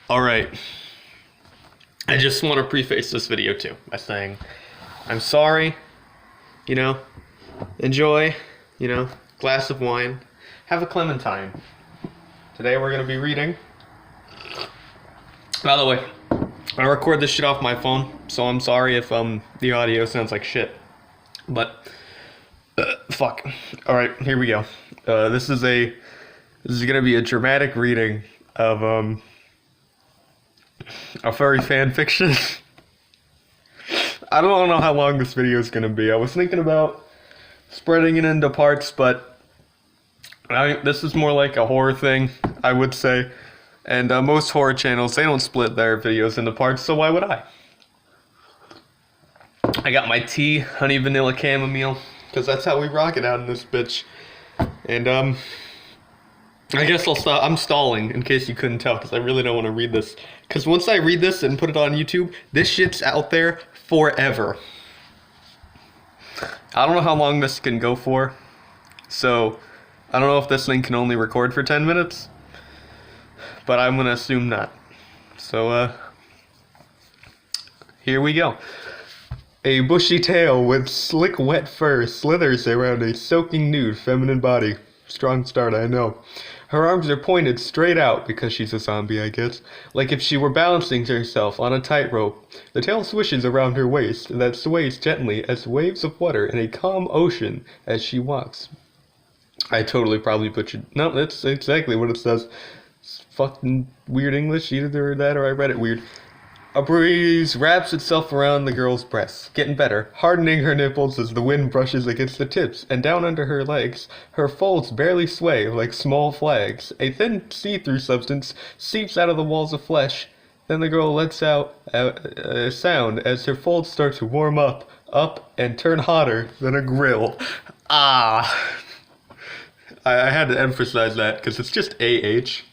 Alright, I just want to preface this video too by saying I'm sorry, enjoy, glass of wine, have a clementine. Today we're going to be reading. By the way, I record this shit off my phone, so I'm sorry if the audio sounds like shit. But fuck. Alright, here we go. This is gonna be a dramatic reading of a furry fan fiction. I don't know how long this video is gonna be. I was thinking about spreading it into parts, but this is more like a horror thing, I would say. And most horror channels, they don't split their videos into parts, so why would I? I got my tea, honey vanilla chamomile, because that's how we rock it out in this bitch. And I guess I'll stop. I'm stalling, in case you couldn't tell, because I really don't want to read this. Because once I read this and put it on YouTube, this shit's out there forever. I don't know how long this can go for, so I don't know if this thing can only record for 10 minutes, but I'm going to assume not. So, here we go. A bushy tail with slick wet fur slithers around a soaking nude feminine body. Strong start, I know. Her arms are pointed straight out, because she's a zombie, I guess, like if she were balancing herself on a tightrope. The tail swishes around her waist, that sways gently as waves of water in a calm ocean as she walks. I totally probably butchered. No, that's exactly what it says. It's fucking weird English, either that or I read it weird. A breeze wraps itself around the girl's breasts, getting better, hardening her nipples as the wind brushes against the tips, and down under her legs. Her folds barely sway like small flags. A thin see-through substance seeps out of the walls of flesh. Then the girl lets out a sound as her folds start to warm up, and turn hotter than a grill. Ah! I had to emphasize that, because it's just AH.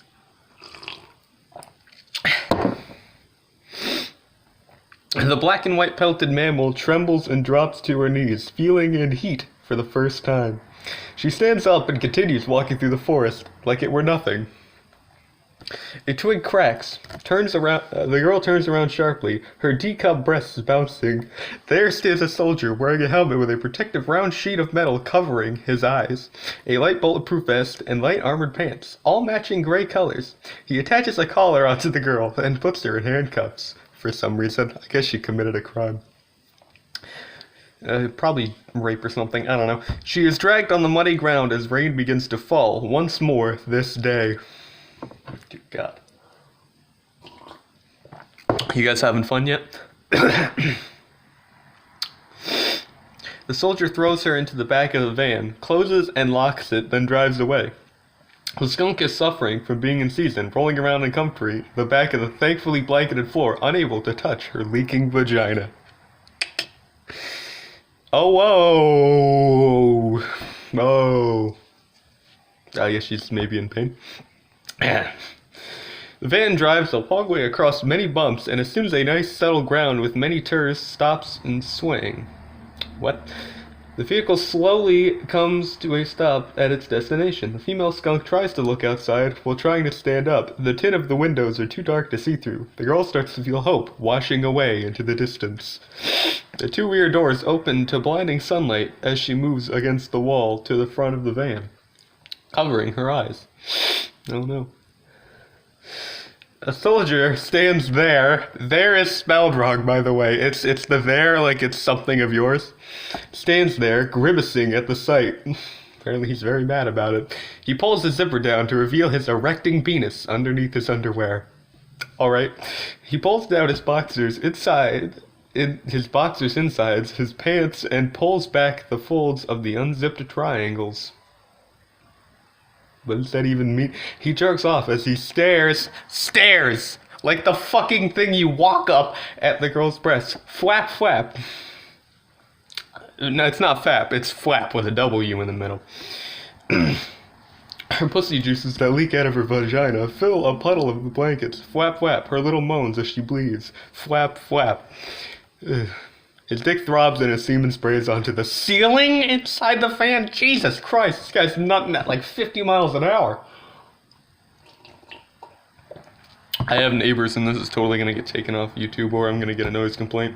The black and white pelted mammal trembles and drops to her knees, feeling in heat for the first time. She stands up and continues walking through the forest like it were nothing. A twig cracks. The girl turns around sharply, her D-cup breasts bouncing. There stands a soldier wearing a helmet with a protective round sheet of metal covering his eyes, a light bulletproof vest, and light armored pants, all matching gray colors. He attaches a collar onto the girl and puts her in handcuffs. For some reason. I guess she committed a crime. Probably rape or something, I don't know. She is dragged on the muddy ground as rain begins to fall once more this day. Dear God. You guys having fun yet? The soldier throws her into the back of the van, closes and locks it, then drives away. The skunk is suffering from being in season, rolling around in comfy, the back of the thankfully blanketed floor, unable to touch her leaking vagina. Oh, whoa! Oh. I guess she's maybe in pain. The van drives a long way across many bumps and assumes a nice settled ground with many turns, stops, and swing. What? The vehicle slowly comes to a stop at its destination. The female skunk tries to look outside while trying to stand up. The tint of the windows are too dark to see through. The girl starts to feel hope washing away into the distance. The two rear doors open to blinding sunlight as she moves against the wall to the front of the van, covering her eyes. Oh no. A soldier stands there. There is spelled wrong, by the way. It's the there like it's something of yours. Stands there, grimacing at the sight. Apparently he's very mad about it. He pulls the zipper down to reveal his erecting penis underneath his underwear. Alright. He pulls down his boxers insides, his pants, and pulls back the folds of the unzipped triangles. What does that even mean? He jerks off as he stares, like the fucking thing you walk up at the girl's breast. Flap, flap. No, it's not fap, it's flap with a W in the middle. Her pussy juices that leak out of her vagina fill a puddle of the blankets. Flap, flap, her little moans as she bleeds. Flap, flap. Ugh. His dick throbs and his semen sprays onto the ceiling inside the fan. Jesus Christ, this guy's nutting at like 50 miles an hour. I have neighbors, and this is totally gonna get taken off YouTube, or I'm gonna get a noise complaint.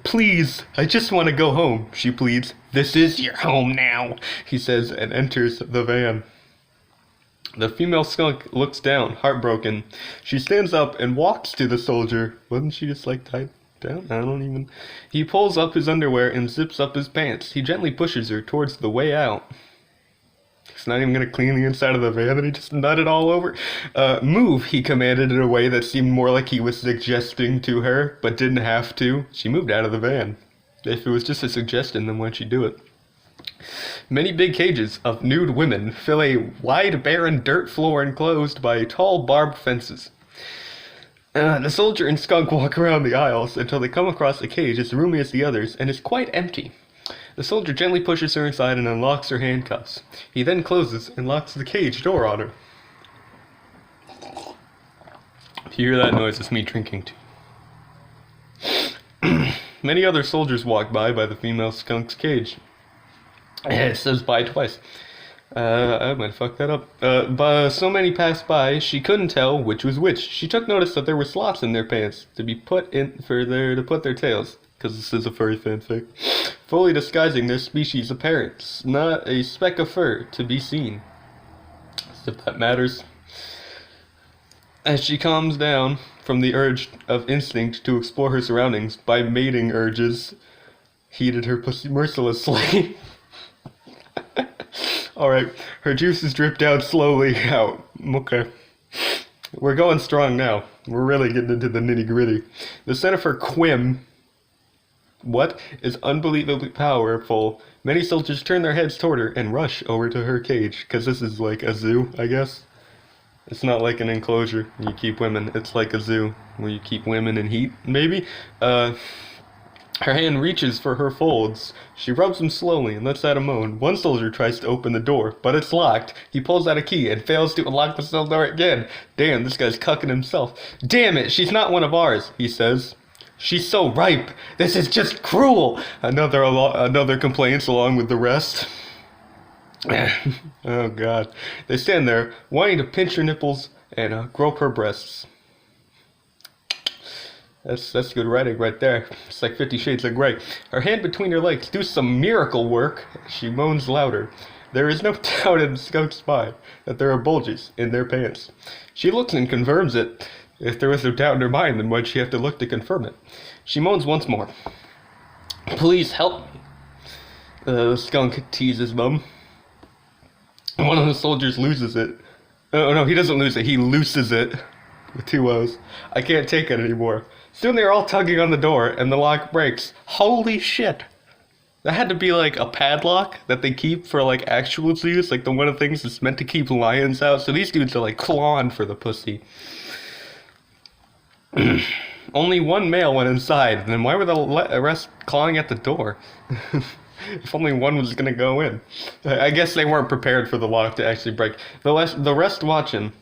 Please, I just want to go home, she pleads. This is your home now, he says, and enters the van. The female skunk looks down, heartbroken. She stands up and walks to the soldier. Wasn't she just like tied down? I don't even... He pulls up his underwear and zips up his pants. He gently pushes her towards the way out. He's not even going to clean the inside of the van that he just nutted all over. Move, he commanded in a way that seemed more like he was suggesting to her, but didn't have to. She moved out of the van. If it was just a suggestion, then why'd she do it? Many big cages of nude women fill a wide, barren dirt floor enclosed by tall barbed fences. The soldier and skunk walk around the aisles until they come across a cage as roomy as the others and is quite empty. The soldier gently pushes her inside and unlocks her handcuffs. He then closes and locks the cage door on her. If you hear that noise, it's me drinking too. Many other soldiers walk by the female skunk's cage. It says bye twice. I might fuck that up. But so many passed by, she couldn't tell which was which. She took notice that there were slots in their pants to be put in to put their tails, because this is a furry fanfic, fully disguising their species' appearance. Not a speck of fur to be seen. As if that matters. As she calms down from the urge of instinct to explore her surroundings by mating urges, heated her pussy mercilessly. Alright, her juices drip down slowly out. Okay. We're going strong now. We're really getting into the nitty-gritty. The scent of her quim, is unbelievably powerful. Many soldiers turn their heads toward her and rush over to her cage, because this is like a zoo, I guess. It's not like an enclosure you keep women. It's like a zoo where you keep women in heat, maybe. Her hand reaches for her folds. She rubs them slowly and lets out a moan. One soldier tries to open the door, but it's locked. He pulls out a key and fails to unlock the cell door again. Damn, this guy's cucking himself. Damn it, she's not one of ours, he says. She's so ripe. This is just cruel. Another complaints along with the rest. Oh god. They stand there, wanting to pinch her nipples and grope her breasts. That's good writing right there. It's like 50 Shades of Grey. Her hand between her legs do some miracle work. She moans louder. There is no doubt in Skunk's mind that there are bulges in their pants. She looks and confirms it. If there was no doubt in her mind, then why'd she have to look to confirm it? She moans once more. Please help me. The skunk teases them. One of the soldiers loses it. Oh no, he doesn't lose it. He looses it. With 2 O's. I can't take it anymore. Soon they're all tugging on the door, and the lock breaks. Holy shit. That had to be like a padlock that they keep for like actual zoos, like the one of the things that's meant to keep lions out. So these dudes are like clawing for the pussy. Only one male went inside, then why were the rest clawing at the door? If only one was gonna go in. I guess they weren't prepared for the lock to actually break. The rest watching.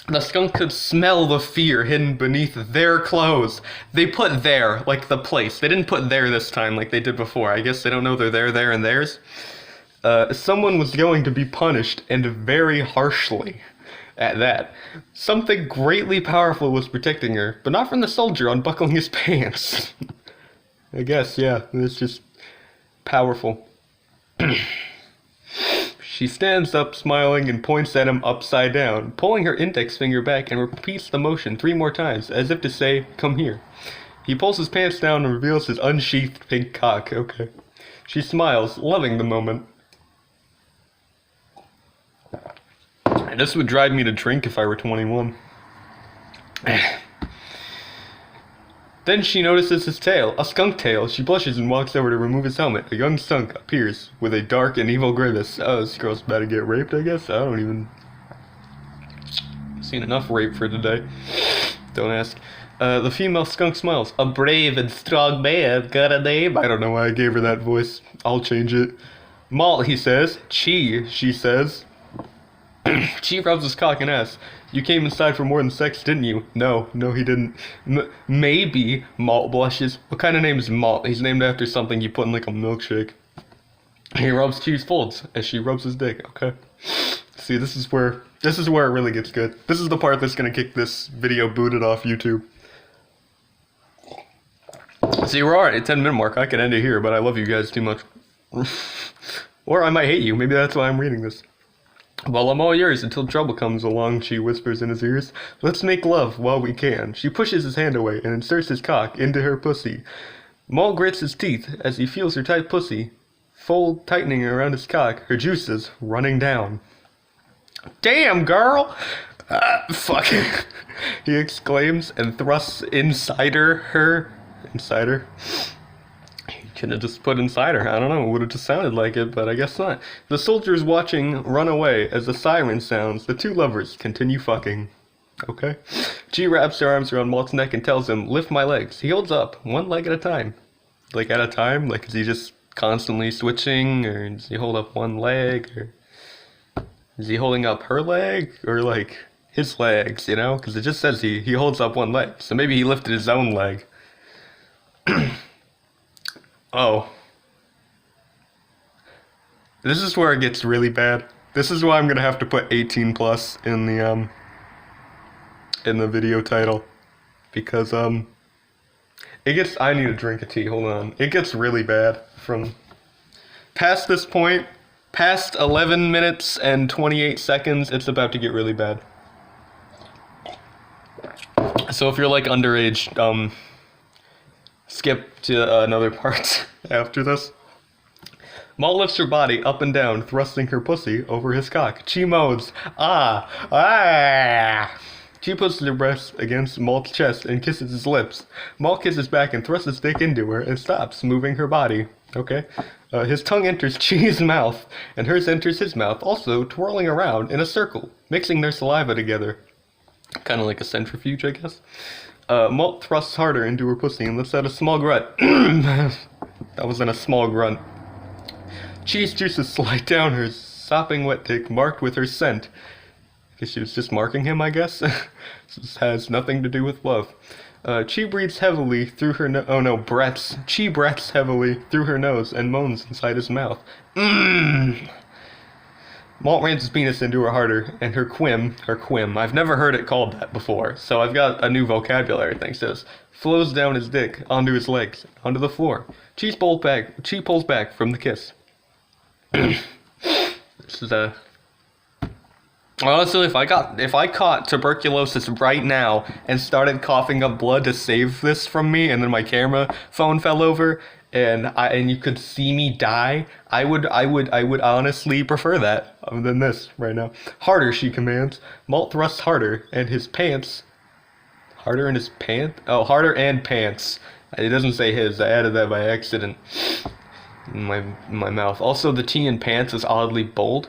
The skunk could smell the fear hidden beneath their clothes. They put there, like the place. They didn't put there this time like they did before. I guess they don't know they're there, and theirs. Someone was going to be punished, and very harshly. At that. Something greatly powerful was protecting her, but not from the soldier unbuckling his pants. I guess, yeah, it's just powerful. She stands up, smiling, and points at him upside down, pulling her index finger back and repeats the motion 3 more times, as if to say, come here. He pulls his pants down and reveals his unsheathed pink cock. Okay. She smiles, loving the moment. This would drive me to drink if I were 21. Then she notices his tail, a skunk tail. She blushes and walks over to remove his helmet. A young skunk appears with a dark and evil grimace. Oh, this girl's about to get raped, I guess? I don't even... seen enough rape for today. Don't ask. The female skunk smiles. A brave and strong man, got a name? I don't know why I gave her that voice. I'll change it. Malt, he says. Chi, she says. Chi rubs his cock and asks, you came inside for more than sex, didn't you? No, he didn't. Maybe. Malt blushes. What kind of name is Malt? He's named after something you put in like a milkshake. He rubs Chi's folds as she rubs his dick. Okay. See, this is where This is where it really gets good. This is the part that's gonna kick this video booted off YouTube. See, we're already at 10-minute mark. I could end it here, but I love you guys too much. Or I might hate you. Maybe that's why I'm reading this. Well, I'm all yours until trouble comes along, she whispers in his ears. Let's make love while we can. She pushes his hand away and inserts his cock into her pussy. Maul grits his teeth as he feels her tight pussy, fold tightening around his cock, her juices running down. Damn, girl! Fuck. He exclaims and thrusts inside her. Inside her? He could have just put inside her. I don't know. It would have just sounded like it, but I guess not. The soldiers watching run away as the siren sounds. The two lovers continue fucking. Okay. G wraps her arms around Malt's neck and tells him, lift my legs. He holds up, one leg at a time. Like at a time? Like, is he just constantly switching? Or does he hold up one leg? Or is he holding up her leg? Or like his legs, you know? Because it just says he holds up one leg. So maybe he lifted his own leg. Oh. This is where it gets really bad. This is why I'm gonna have to put 18 plus in the video title. Because it gets, I need a drink of tea, hold on. It gets really bad from past this point, past 11 minutes and 28 seconds, it's about to get really bad. So if you're like underage, skip to another part after this. Maul lifts her body up and down, thrusting her pussy over his cock. Chi moans, ah, ah. She puts her breast against Maul's chest and kisses his lips. Maul kisses back and thrusts his dick into her and stops moving her body. Okay. His tongue enters Chi's mouth, and hers enters his mouth, also twirling around in a circle, mixing their saliva together. Kind of like a centrifuge, I guess. Maul thrusts harder into her pussy and lets out a small grunt. That wasn't a small grunt. Chi's juices slide down her sopping wet dick, marked with her scent. Because she was just marking him, I guess. This has nothing to do with love. Chi breathes heavily through her breaths. Chi breaths heavily through her nose and moans inside his mouth. Malt rams his penis into her harder, and her quim, I've never heard it called that before, so I've got a new vocabulary thanks to this, flows down his dick, onto his legs, onto the floor. Chi pulls back from the kiss. This is honestly, if I caught tuberculosis right now and started coughing up blood to save this from me, and then my camera phone fell over, and you could see me die, I would honestly prefer that than this right now. Harder, she commands. Malt thrusts harder, and his pants. Harder in his pants? Oh, harder and pants. It doesn't say his. I added that by accident in my mouth. Also, the T in pants is oddly bold.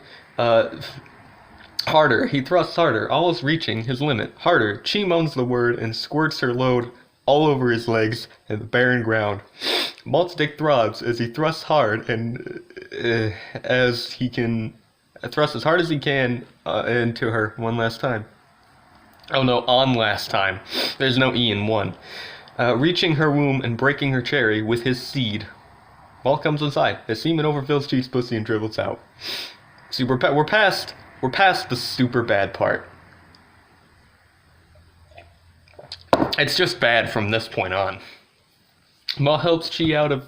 Harder. He thrusts harder, almost reaching his limit. Harder. Chi moans the word and squirts her load all over his legs and the barren ground. Malt's dick throbs as he thrusts hard and thrusts as hard as he can into her one last time. Oh no, on last time. There's no E in one. Reaching her womb and breaking her cherry with his seed. Malt comes inside. His semen overfills Chi's pussy and dribbles out. See, we're past the super bad part. It's just bad from this point on. Maul helps Chi out of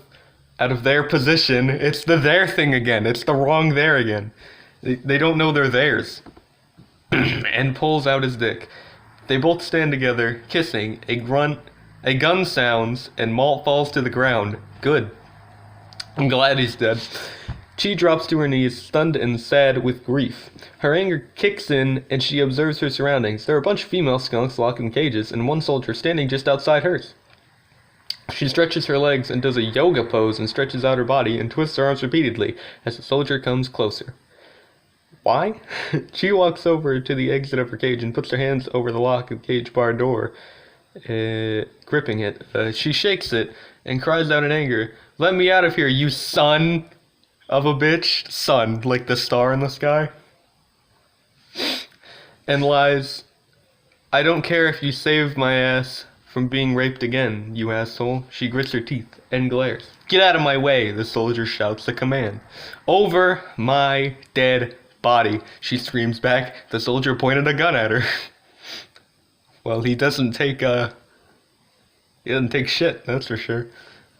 their position. It's the their thing again. It's the wrong there again. They don't know they're theirs. And pulls out his dick. They both stand together, kissing. A gun sounds, and Malt falls to the ground. Good. I'm glad he's dead. Chi drops to her knees, stunned and sad with grief. Her anger kicks in, and she observes her surroundings. There are a bunch of female skunks locked in cages, and one soldier standing just outside hers. She stretches her legs and does a yoga pose and stretches out her body and twists her arms repeatedly as the soldier comes closer. Why? She walks over to the exit of her cage and puts her hands over the lock of the cage bar door, gripping it. She shakes it and cries out in anger, "Let me out of here, you son of a bitch." Sun, like the star in the sky. And lies, "I don't care if you save my ass from being raped again, you asshole." She grits her teeth and glares. "Get out of my way," the soldier shouts the command. "Over my dead Body, she screams back. The soldier pointed a gun at her. Well, he doesn't take shit, that's for sure.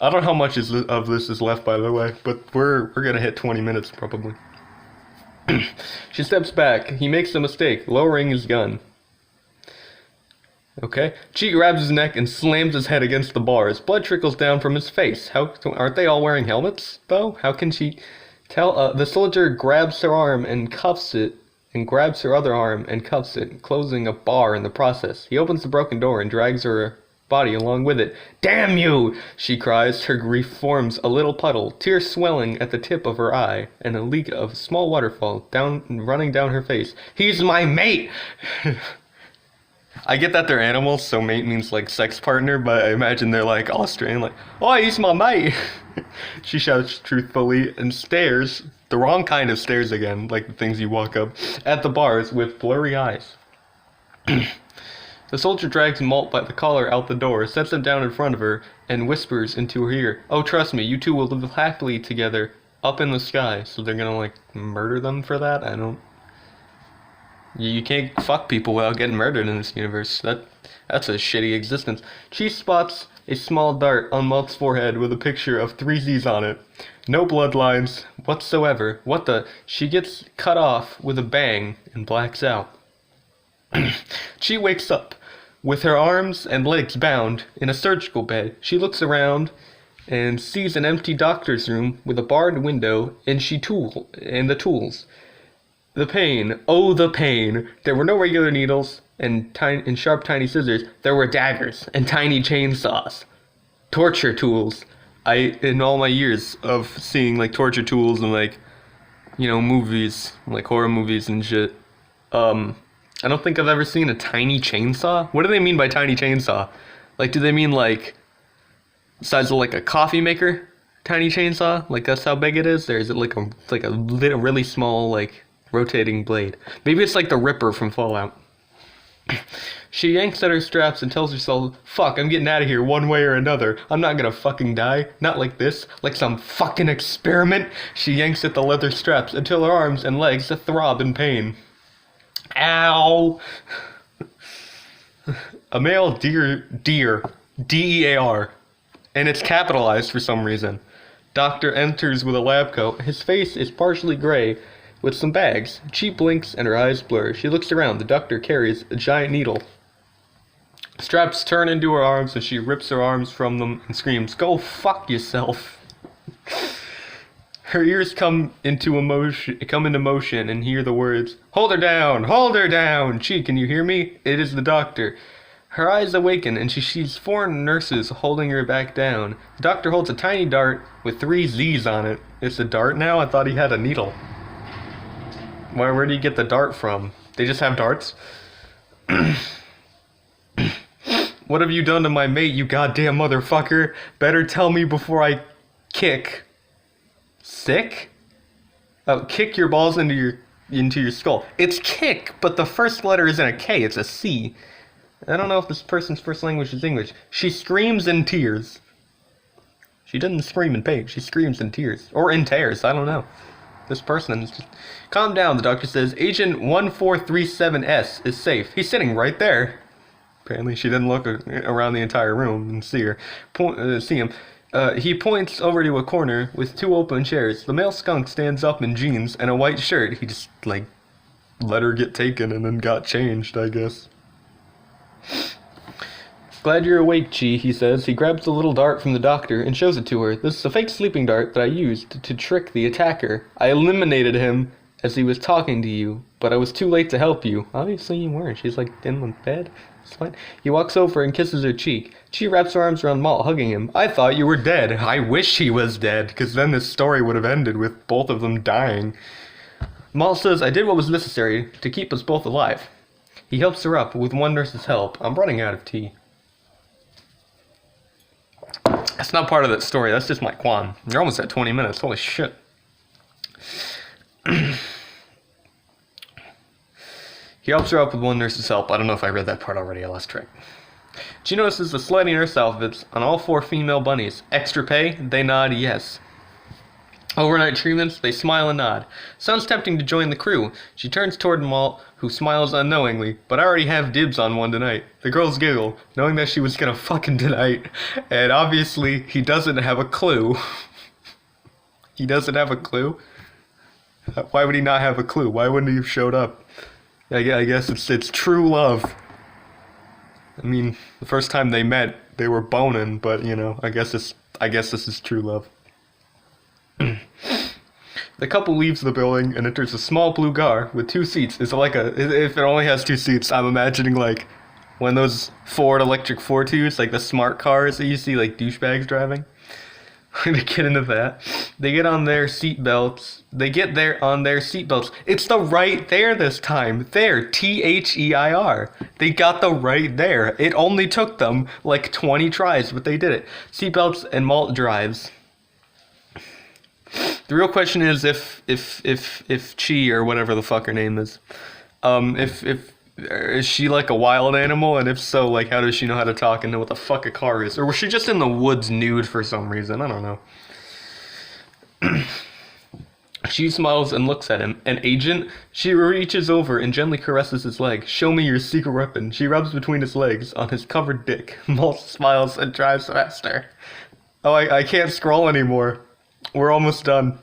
I don't know how much of this is left, by the way, but we're gonna hit 20 minutes probably. She steps back. He makes a mistake, lowering his gun. Okay. Chi grabs his neck and slams his head against the bars. Blood trickles down from his face. Aren't they all wearing helmets, though? How can she tell? The soldier grabs her arm and cuffs it, and grabs her other arm and cuffs it, closing a bar in the process. He opens the broken door and drags her body along with it. Damn you! She cries. Her grief forms a little puddle, tears swelling at the tip of her eye, and a leak of a small waterfall running down her face. He's my mate! I get that they're animals, so mate means like sex partner, but I imagine they're like Australian, like, oh, he's my mate! She shouts truthfully and stares, the wrong kind of stares again, like the things you walk up, at the bars with blurry eyes. The soldier drags Malt by the collar out the door, sets him down in front of her, and whispers into her ear, oh, trust me, you two will live happily together up in the sky. So they're gonna, like, murder them for that? I don't... You can't fuck people without getting murdered in this universe. That's a shitty existence. She spots a small dart on Malt's forehead with a picture of 3 Z's on it. No bloodlines whatsoever. What the... She gets cut off with a bang and blacks out. She wakes up with her arms and legs bound in a surgical bed. She looks around and sees an empty doctor's room with a barred window and the tools. The pain, oh the pain. There were no regular needles and sharp tiny scissors. There were daggers and tiny chainsaws. Torture tools. In all my years of seeing like torture tools and like, you know, movies, like horror movies and shit, I don't think I've ever seen a tiny chainsaw. What do they mean by tiny chainsaw? Like, do they mean like size of like a coffee maker tiny chainsaw? Like that's how big it is? Or is it like a really small like rotating blade? Maybe it's like the Ripper from Fallout. She yanks at her straps and tells herself, fuck, I'm getting out of here one way or another. I'm not gonna fucking die. Not like this. Like some fucking experiment. She yanks at the leather straps until her arms and legs throb in pain. Ow! A male deer, D-E-A-R, and it's capitalized for some reason. Doctor enters with a lab coat. His face is partially gray with some bags. She blinks and her eyes blur. She looks around. The doctor carries a giant needle. Straps turn into her arms and she rips her arms from them and screams, go fuck yourself. Her ears come into motion and hear the words, hold her down, hold her down. Gee, can you hear me? It is the doctor. Her eyes awaken and she sees 4 nurses holding her back down. The doctor holds a tiny dart with 3 Z's on it. It's a dart now? I thought he had a needle. Where do you get the dart from? They just have darts? What have you done to my mate, you goddamn motherfucker? Better tell me before I kick. Sick? Oh, kick your balls into your skull. It's kick, but the first letter isn't a K, it's a C. I don't know if this person's first language is English. She screams in tears. She doesn't scream in pain, she screams in tears. Or in tears, I don't know. This person is just... Calm down, the doctor says. Agent 1437S is safe. He's sitting right there. Apparently she didn't look around the entire room and see him. He points over to a corner with 2 open chairs. The male skunk stands up in jeans and a white shirt. He just, like, let her get taken and then got changed, I guess. Glad you're awake, Chi, he says. He grabs the little dart from the doctor and shows it to her. This is a fake sleeping dart that I used to trick the attacker. I eliminated him as he was talking to you, but I was too late to help you. Obviously you weren't. She's, like, in the bed. It's fine. He walks over and kisses her cheek. She wraps her arms around Malt, hugging him. I thought you were dead. I wish he was dead, because then this story would have ended with both of them dying. Malt says, I did what was necessary to keep us both alive. He helps her up with 1 nurse's help. I'm running out of tea. That's not part of that story. That's just my Quan. You're almost at 20 minutes. Holy shit. He helps her up with 1 nurse's help. I don't know if I read that part already. I lost track. She notices the slutty nurse outfits on all 4 female bunnies. Extra pay? They nod yes. Overnight treatments, they smile and nod. Sounds tempting to join the crew. She turns toward Malt, who smiles unknowingly, but I already have dibs on one tonight. The girls giggle, knowing that she was gonna fuck him tonight, and obviously he doesn't have a clue. He doesn't have a clue? Why would he not have a clue? Why wouldn't he have showed up? I guess it's true love. I mean, the first time they met, they were boning, but you know, I guess this is true love. The couple leaves the building and enters a small blue car with 2 seats. It's like if it only has 2 seats, I'm imagining like one of those Ford electric 4.2s, like the smart cars that you see like douchebags driving. We're gonna get into that. They get on their seatbelts. They get there on their seatbelts. It's the right there this time. There, T-H-E-I-R. They got the right there. It only took them like 20 tries, but they did it. Seatbelts and Malt drives. The real question is if Chi, or whatever the fuck her name is, is she like a wild animal, and if so, like how does she know how to talk and know what the fuck a car is? Or was she just in the woods nude for some reason? I don't know. She smiles and looks at him. An agent? She reaches over and gently caresses his leg. Show me your secret weapon. She rubs between his legs on his covered dick. Malt smiles and drives faster. Oh, I can't scroll anymore. We're almost done.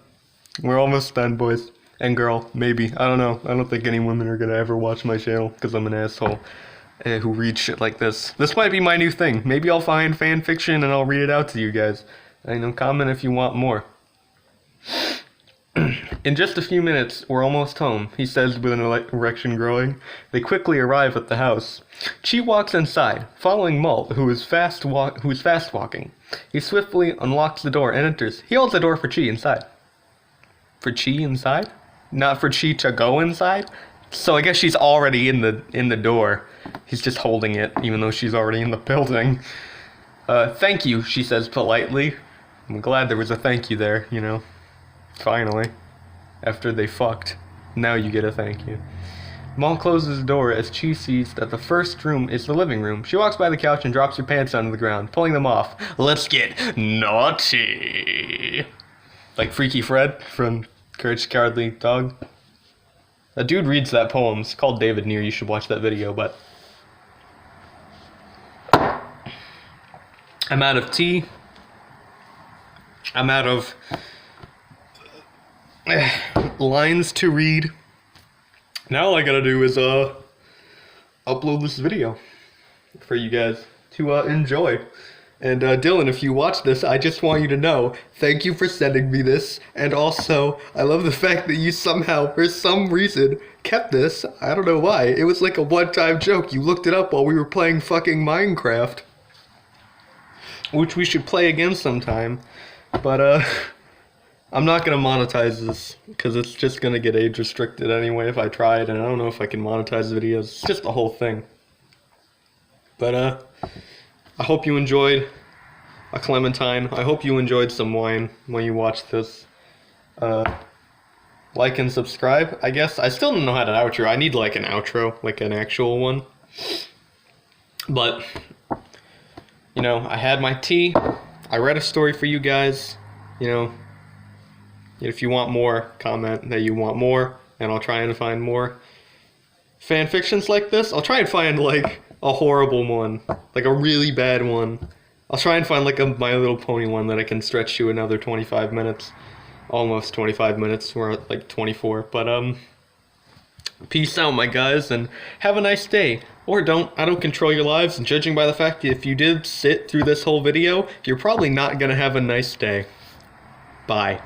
We're almost done, boys. And girl, maybe. I don't know. I don't think any women are gonna ever watch my channel, because I'm an asshole who reads shit like this. This might be my new thing. Maybe I'll find fan fiction and I'll read it out to you guys. And comment if you want more. In just a few minutes, we're almost home, he says with an erection growing. They quickly arrive at the house. Chi walks inside, following Malt, who is fast walking. He swiftly unlocks the door and enters. He holds the door for Chi inside. For Chi inside? Not for Chi to go inside? So I guess she's already in the door. He's just holding it, even though she's already in the building. Thank you, she says politely. I'm glad there was a thank you there, you know. Finally. After they fucked. Now you get a thank you. Malt closes the door as Chi sees that the first room is the living room. She walks by the couch and drops her pants onto the ground, pulling them off. Let's get naughty. Like Freaky Fred from Courage the Cowardly Dog. A dude reads that poem. It's called David Near. You should watch that video, but I'm out of tea. I'm out of lines to read. Now all I gotta do is upload this video for you guys to enjoy. And Dylan, if you watch this, I just want you to know, thank you for sending me this. And also, I love the fact that you somehow, for some reason, kept this. I don't know why. It was like a one-time joke. You looked it up while we were playing fucking Minecraft. Which we should play again sometime. But, I'm not gonna monetize this, because it's just gonna get age restricted anyway if I tried, and I don't know if I can monetize videos. It's just the whole thing. But, I hope you enjoyed a clementine. I hope you enjoyed some wine when you watched this. Like and subscribe, I guess. I still don't know how to outro. I need like an outro, like an actual one. But, you know, I had my tea. I read a story for you guys. You know, if you want more, comment that you want more, and I'll try and find more fan fictions like this. I'll try and find like a horrible one, like a really bad one. I'll try and find like a My Little Pony one that I can stretch to another 25 minutes. Almost 25 minutes, we're at like 24. But peace out my guys, and have a nice day. Or don't, I don't control your lives, and judging by the fact that if you did sit through this whole video, you're probably not gonna have a nice day. Bye.